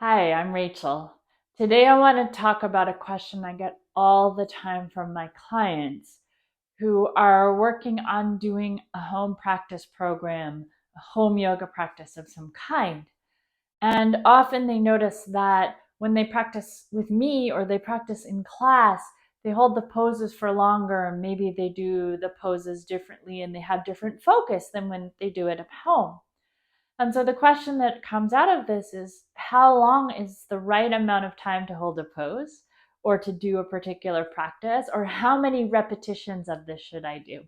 Hi, I'm Rachel. Today I want to talk about a question I get all the time from my clients who are working on doing a home practice program, a home yoga practice of some kind. And often they notice that when they practice with me or they practice in class, they hold the poses for longer and maybe they do the poses differently and they have different focus than when they do it at home. And so the question that comes out of this is how long is the right amount of time to hold a pose or to do a particular practice, or how many repetitions of this should I do?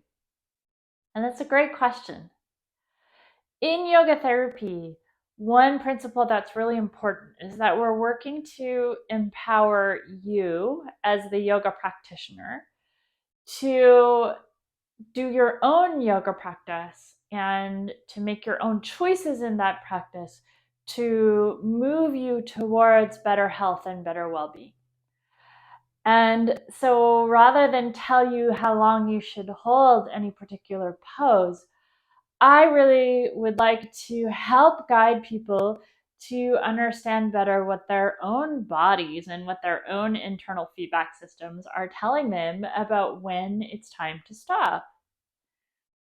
And that's a great question. In yoga therapy, one principle that's really important is that we're working to empower you as the yoga practitioner to do your own yoga practice and to make your own choices in that practice to move you towards better health and better well-being. And so rather than tell you how long you should hold any particular pose, I really would like to help guide people to understand better what their own bodies and what their own internal feedback systems are telling them about when it's time to stop.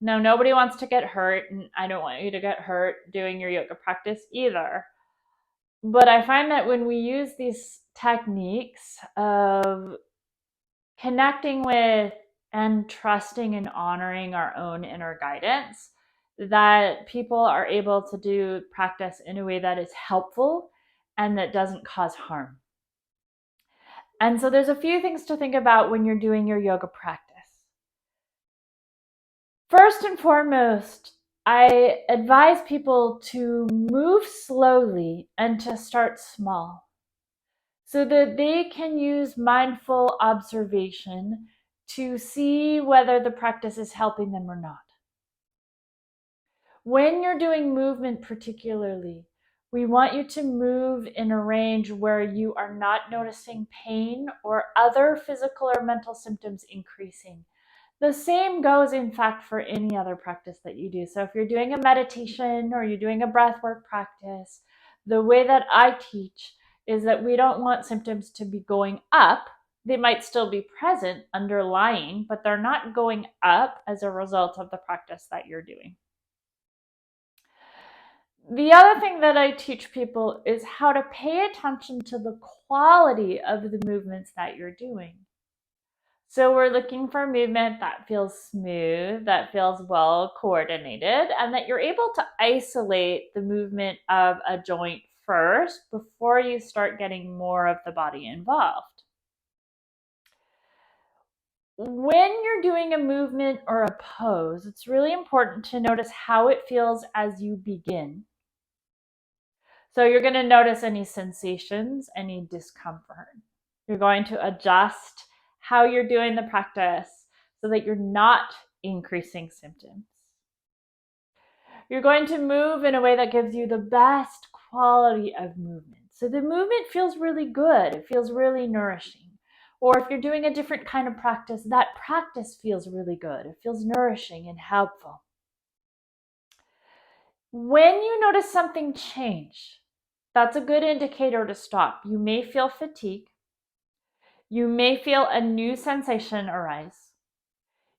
Now, nobody wants to get hurt, and I don't want you to get hurt doing your yoga practice either. But I find that when we use these techniques of connecting with and trusting and honoring our own inner guidance, that people are able to do practice in a way that is helpful and that doesn't cause harm. And so there's a few things to think about when you're doing your yoga practice. First and foremost, I advise people to move slowly and to start small so that they can use mindful observation to see whether the practice is helping them or not. When you're doing movement, particularly, we want you to move in a range where you are not noticing pain or other physical or mental symptoms increasing. The same goes, in fact, for any other practice that you do. So if you're doing a meditation or you're doing a breathwork practice, the way that I teach is that we don't want symptoms to be going up. They might still be present, underlying, but they're not going up as a result of the practice that you're doing. The other thing that I teach people is how to pay attention to the quality of the movements that you're doing. So we're looking for movement that feels smooth, that feels well coordinated, and that you're able to isolate the movement of a joint first before you start getting more of the body involved. When you're doing a movement or a pose, it's really important to notice how it feels as you begin. So you're going to notice any sensations, any discomfort. You're going to adjust how you're doing the practice so that you're not increasing symptoms. You're going to move in a way that gives you the best quality of movement. So the movement feels really good. It feels really nourishing. Or if you're doing a different kind of practice, that practice feels really good. It feels nourishing and helpful. When you notice something change, that's a good indicator to stop. You may feel fatigue. You may feel a new sensation arise.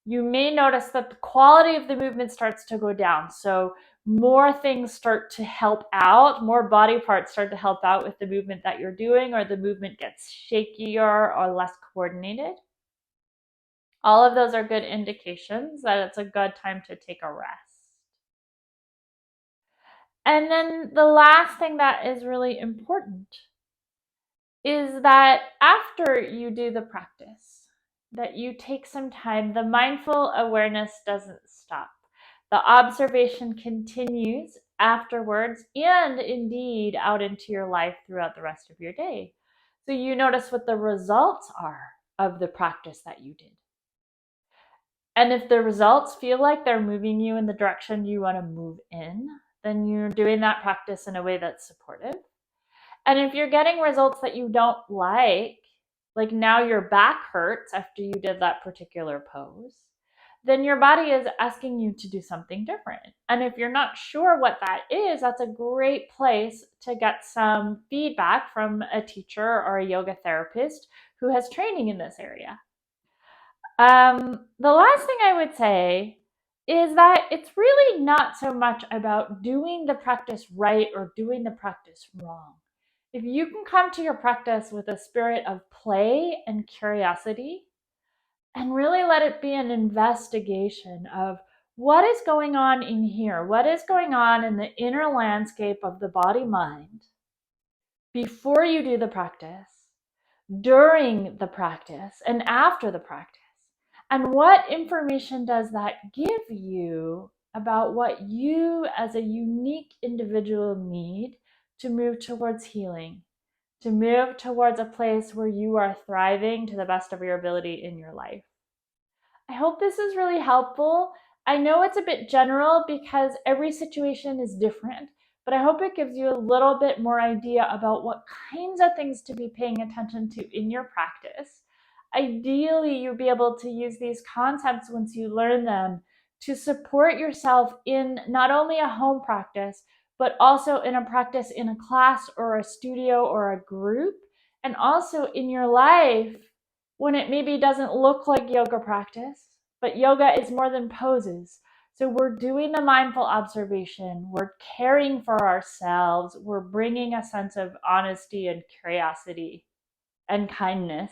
You may notice that the quality of the movement starts to go down. So more things start to help out, more body parts start to help out with the movement that you're doing, or the movement gets shakier or less coordinated. All of those are good indications that it's a good time to take a rest. And then the last thing that is really important is that after you do the practice, that you take some time. The mindful awareness doesn't stop. The observation continues afterwards and indeed out into your life throughout the rest of your day. So you notice what the results are of the practice that you did. And if the results feel like they're moving you in the direction you want to move in, then you're doing that practice in a way that's supportive. And if you're getting results that you don't like now your back hurts after you did that particular pose, then your body is asking you to do something different. And if you're not sure what that is, that's a great place to get some feedback from a teacher or a yoga therapist who has training in this area. The last thing I would say is that it's really not so much about doing the practice right or doing the practice wrong. If you can come to your practice with a spirit of play and curiosity, and really let it be an investigation of what is going on in here, what is going on in the inner landscape of the body mind before you do the practice, during the practice, and after the practice. And what information does that give you about what you as a unique individual need to move towards healing, to move towards a place where you are thriving to the best of your ability in your life? I hope this is really helpful. I know it's a bit general because every situation is different, but I hope it gives you a little bit more idea about what kinds of things to be paying attention to in your practice. Ideally, you'll be able to use these concepts once you learn them to support yourself in not only a home practice, but also in a practice in a class or a studio or a group, and also in your life when it maybe doesn't look like yoga practice, but yoga is more than poses. So we're doing the mindful observation, we're caring for ourselves, we're bringing a sense of honesty and curiosity and kindness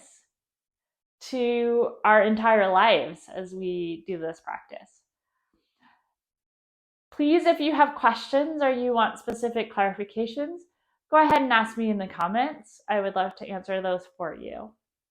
to our entire lives as we do this practice. Please, if you have questions or you want specific clarifications, go ahead and ask me in the comments. I would love to answer those for you.